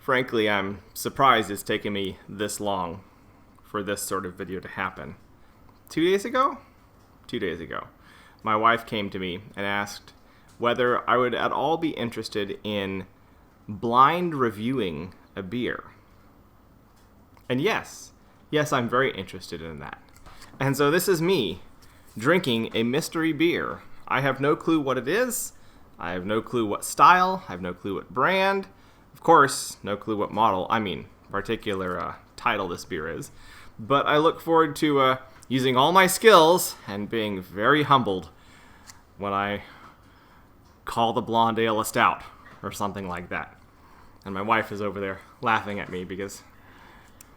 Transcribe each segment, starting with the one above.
Frankly, I'm surprised it's taken me this long for this sort of video to happen. 2 days ago? 2 days ago, my wife came to me and asked whether I would at all be interested in blind reviewing a beer. And yes, I'm very interested in that. And so this is me drinking a mystery beer. I have no clue what it is. I have no clue what style. I have no clue what brand. Of course, no clue what model, particular title this beer is. But I look forward to using all my skills and being very humbled when I call the blonde ale a stout or something like that. And my wife is over there laughing at me because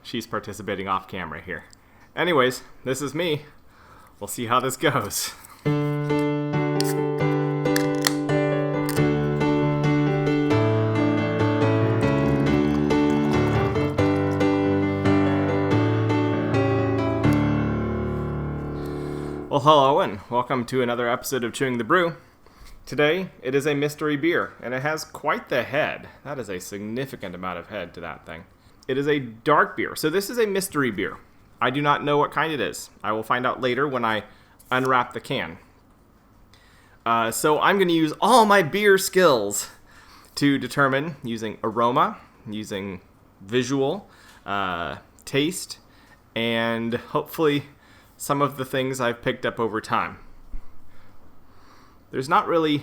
she's participating off camera here. Anyways, this is me. We'll see how this goes. Well, hello and welcome to another episode of Chewing the Brew. Today, it is a mystery beer, and it has quite the head. That is a significant amount of head to that thing. It is a dark beer, so this is a mystery beer. I do not know what kind it is. I will find out later when I unwrap the can. So I'm going to use all my beer skills to determine, using aroma, using visual, taste, and hopefully some of the things I've picked up over time. There's not really,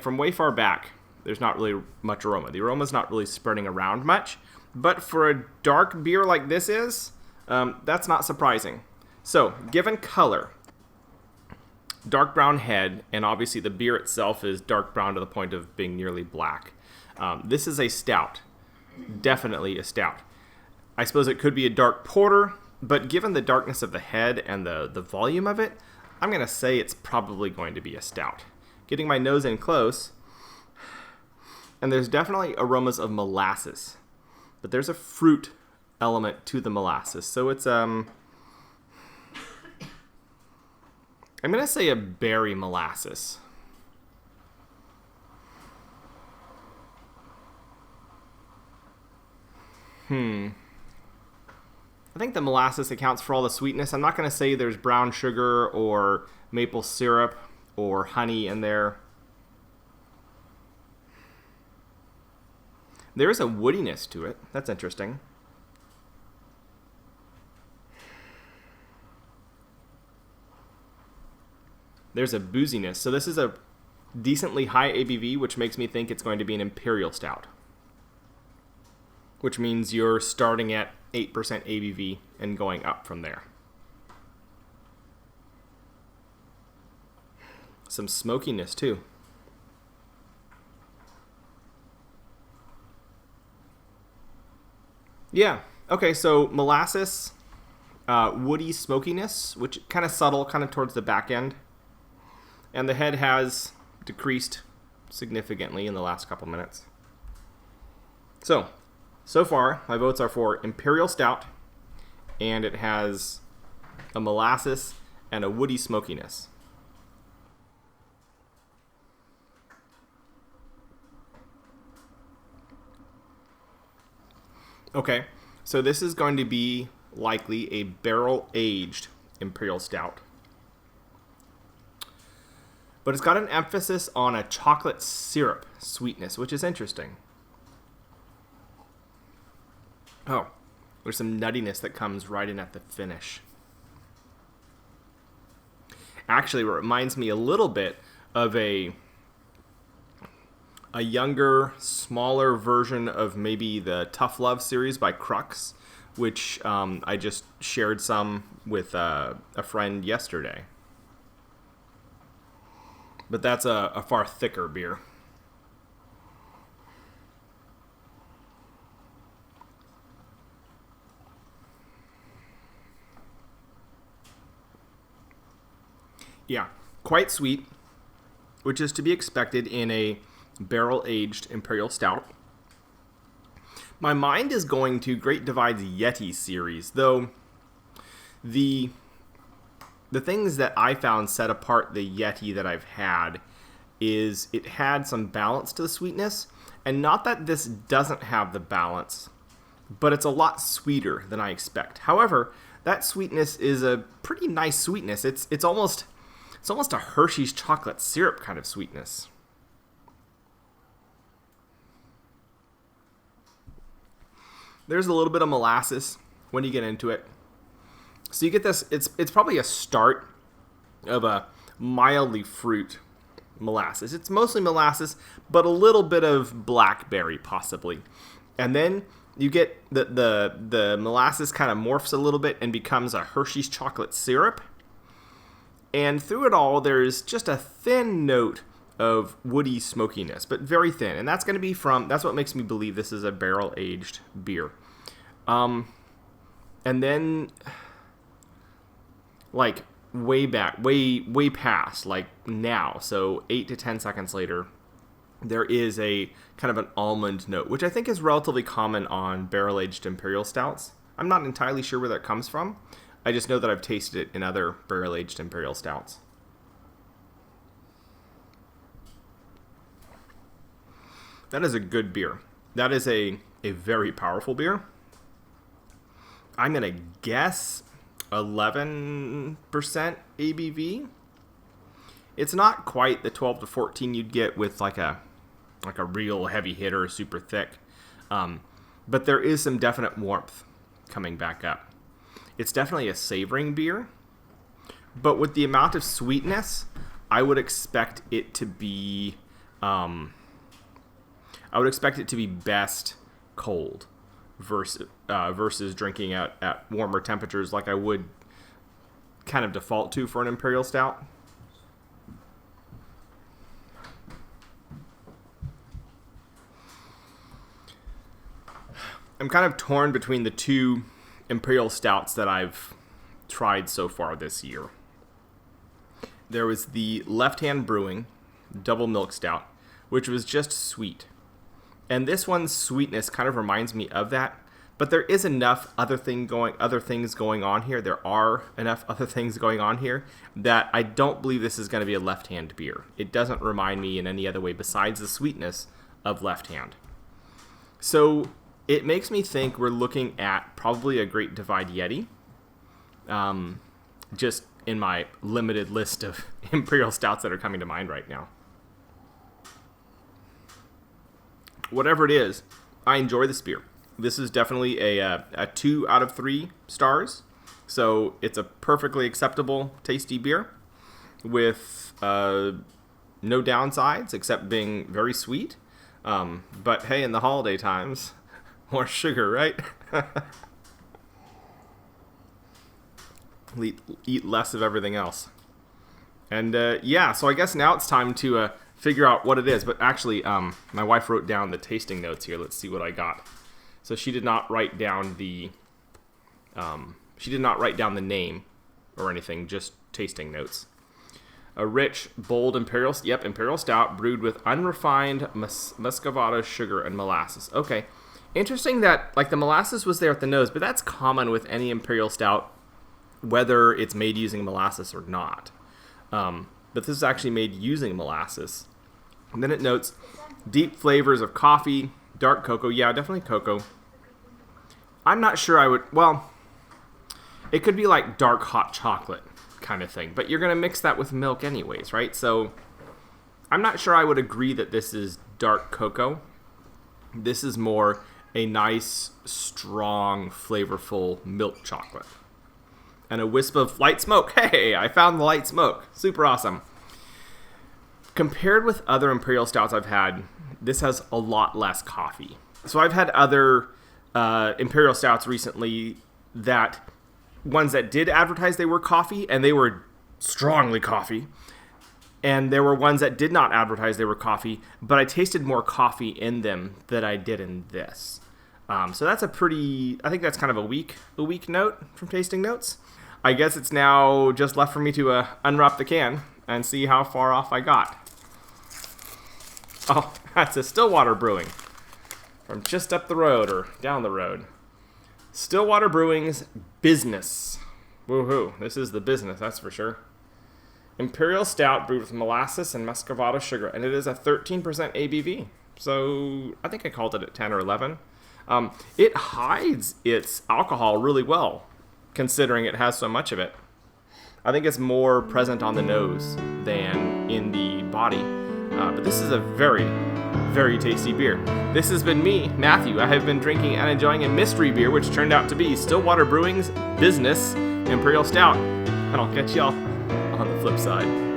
from way far back, there's not really much aroma. The aroma's not really spreading around much, but for a dark beer like this is, that's not surprising. So, given color, dark brown head, and obviously the beer itself is dark brown to the point of being nearly black. This is a stout. Definitely a stout. I suppose it could be a dark porter, but given the darkness of the head and the volume of it, I'm going to say it's probably going to be a stout. Getting my nose in close, and there's definitely aromas of molasses, but there's a fruit element to the molasses. So it's, I'm going to say a berry molasses. I think the molasses accounts for all the sweetness. I'm not going to say there's brown sugar or maple syrup or honey in there. There is a woodiness to it. That's interesting. There's a booziness. So this is a decently high ABV, which makes me think it's going to be an imperial stout, which means you're starting at 8% ABV and going up from there. Some smokiness too. Yeah, okay, so molasses, woody smokiness, which kind of subtle, kind of towards the back end. And the head has decreased significantly in the last couple minutes. So far, my votes are for Imperial Stout, and it has a molasses and a woody smokiness. Okay, so this is going to be likely a barrel-aged Imperial Stout. But it's got an emphasis on a chocolate syrup sweetness, which is interesting. Oh, there's some nuttiness that comes right in at the finish. Actually, it reminds me a little bit of a younger, smaller version of maybe the Tough Love series by Crux, which I just shared some with a friend yesterday. But that's a far thicker beer. Yeah, quite sweet, which is to be expected in a barrel-aged Imperial Stout. My mind is going to Great Divide's Yeti series, though the things that I found set apart the Yeti that I've had is it had some balance to the sweetness, And not that this doesn't have the balance, but it's a lot sweeter than I expect. However, that sweetness is a pretty nice sweetness. It's almost a Hershey's chocolate syrup kind of sweetness. There's a little bit of molasses when you get into it. So you get this, it's probably a start of a mildly fruit molasses. It's mostly molasses, but a little bit of blackberry possibly. And then you get the molasses kind of morphs a little bit and becomes a Hershey's chocolate syrup. And through it all, there's just a thin note of woody smokiness, but very thin. And that's going to be that's what makes me believe this is a barrel-aged beer. And then, like, way past, like now, so 8 to 10 seconds later, there is a kind of an almond note, which I think is relatively common on barrel-aged imperial stouts. I'm not entirely sure where that comes from. I just know that I've tasted it in other barrel-aged imperial stouts. That is a good beer. That is a very powerful beer. I'm going to guess 11% ABV. It's not quite the 12 to 14 you'd get with like a real heavy hitter, super thick. But there is some definite warmth coming back up. It's definitely a savoring beer, but with the amount of sweetness, I would expect it to be best cold versus drinking at warmer temperatures like I would kind of default to for an imperial stout. I'm kind of torn between the two imperial stouts that I've tried so far this year. There was the Left Hand Brewing Double Milk Stout, which was just sweet. And this one's sweetness kind of reminds me of that, but there is enough other things going on here. There are enough other things going on here that I don't believe this is going to be a Left Hand beer. It doesn't remind me in any other way besides the sweetness of Left Hand. So it makes me think we're looking at probably a Great Divide Yeti. Just in my limited list of imperial stouts that are coming to mind right now. Whatever it is, I enjoy this beer. This is definitely a 2 out of 3 stars. So it's a perfectly acceptable, tasty beer with no downsides except being very sweet. But hey, in the holiday times, more sugar, right? Eat less of everything else. And yeah, so I guess now it's time to figure out what it is. But actually, my wife wrote down the tasting notes here. Let's see what I got. So she did not write down the name or anything, just tasting notes. A rich, bold imperial stout brewed with unrefined muscovado sugar and molasses. Okay, interesting that like the molasses was there at the nose, but that's common with any imperial stout, whether it's made using molasses or not. But this is actually made using molasses. And then it notes deep flavors of coffee, dark cocoa. Yeah, definitely cocoa. I'm not sure I would... Well, it could be like dark hot chocolate kind of thing. But you're going to mix that with milk anyways, right? So I'm not sure I would agree that this is dark cocoa. This is more a nice, strong, flavorful milk chocolate. And a wisp of light smoke. Hey, I found the light smoke. Super awesome. Compared with other imperial stouts I've had, this has a lot less coffee. So I've had other imperial stouts recently ones that did advertise they were coffee, and they were strongly coffee. And there were ones that did not advertise they were coffee, but I tasted more coffee in them than I did in this. So that's I think that's kind of a weak note from tasting notes. I guess it's now just left for me to unwrap the can and see how far off I got. Oh, that's a Stillwater Brewing from just up the road or down the road. Stillwater Brewing's Business. Woohoo, this is the business, that's for sure. Imperial Stout brewed with molasses and muscovado sugar, and it is a 13% ABV. So I think I called it at 10 or 11. It hides its alcohol really well, considering it has so much of it. I think it's more present on the nose than in the body. But this is a very, very tasty beer. This has been me, Matthew. I have been drinking and enjoying a mystery beer, which turned out to be Stillwater Brewing's Business Imperial Stout. And I'll catch y'all on the flip side.